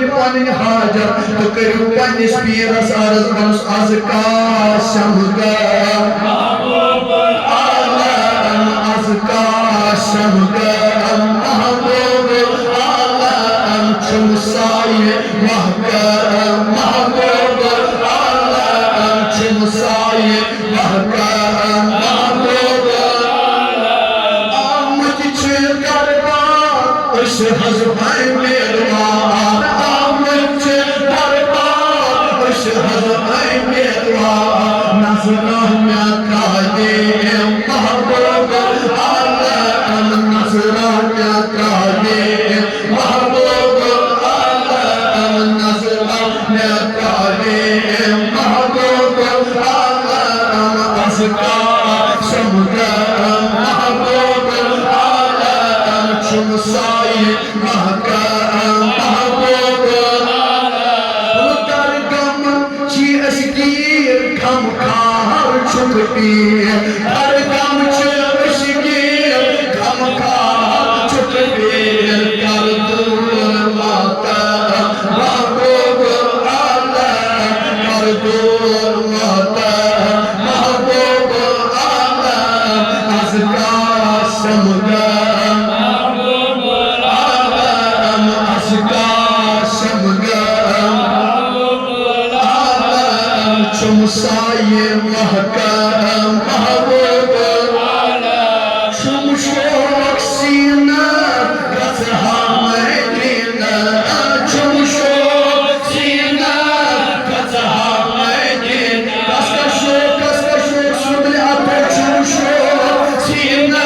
पानी हाजत तो करू पन्निस पीरस अर्ज बनस आज काशम आज काशम महबूब आलम चुमसाए महकम महबूब आलम चुमसाए महकम महबूब आमद छ दरबार उस हज़बाए मेरवान आमद छ दरबार उस हज़बाए मेरवान नज़रों में काये महबूब आलम नज़रों में काये महबूब आलम नज़रों में काये महबूब आलम अज़का शमगम महबूब आलम चुमसाए महकम महबूब उतर गम ची असगीर गम खार छुप पीर हर गम ची असगीर गम खार छुप पीर कर दूर मातम महबूब आलम कर दूर मातम महबूब आलम अज़का शमगम महबूब आलम अज़का शमगम महबूब आलम चुमसाए महकम महबूब आलम चुमशोक सीना गज़हा मदीना चुमशोक सीना गज़हा मदीना कसकशोक सुबल आप चुमशोक सीना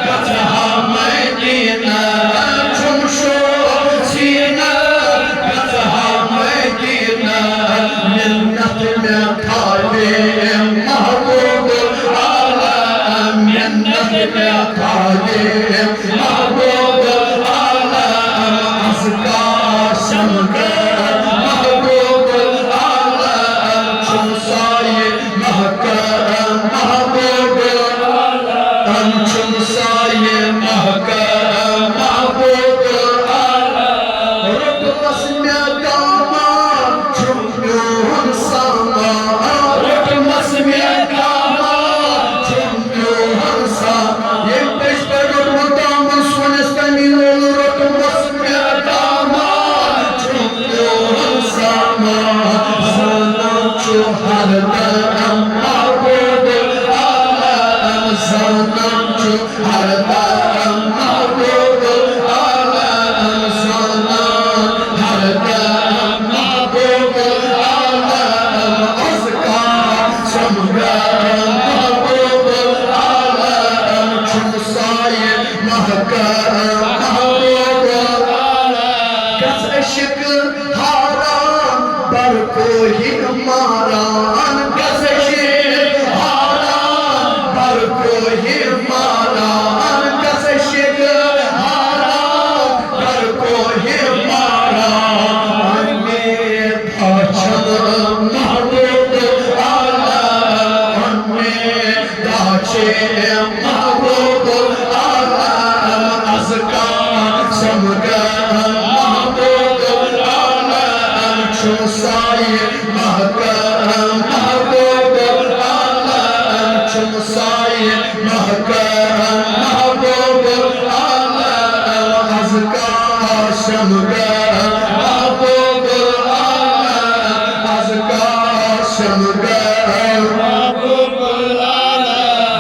गज़हा मदीना चुमशोक सीना गज़हा मदीना मिन्नत में खाए महबूब आलम मिन्नत में खाए महबूब आलम अज़का शमगम महबूब आलम चुमसाए महकम महबूब आलम चुमसाए महकम महबूब आलम रुकमस में दामा चुम्यून सामा रुकमस में दामा चुम्यून सामा ये पेश करो दामा सोनस तमिलो रुकमस में दामा चुम्यून सामा सनम चुहर दम महबूब आलम सनम चुहर दम महबूब आलम सनम हर दम महबूब आलम अज़का शमगम महबूब आलम चुमसाए महकम महबूब आलम कस इश्क हाराम बर कोई मारान कस इश्क हाराम बर कोई मारान कस इश्क हाराम बर कोई मारान में भाषण महबूब आलम में दाचे महबूब आलम अज़का शमगम महबूब आलम चुमसाए महकम महबूब आलम चुमसाए महकम महबूब आलम अज़का शमगम महबूब आलम अज़का शमगम महबूब आलम।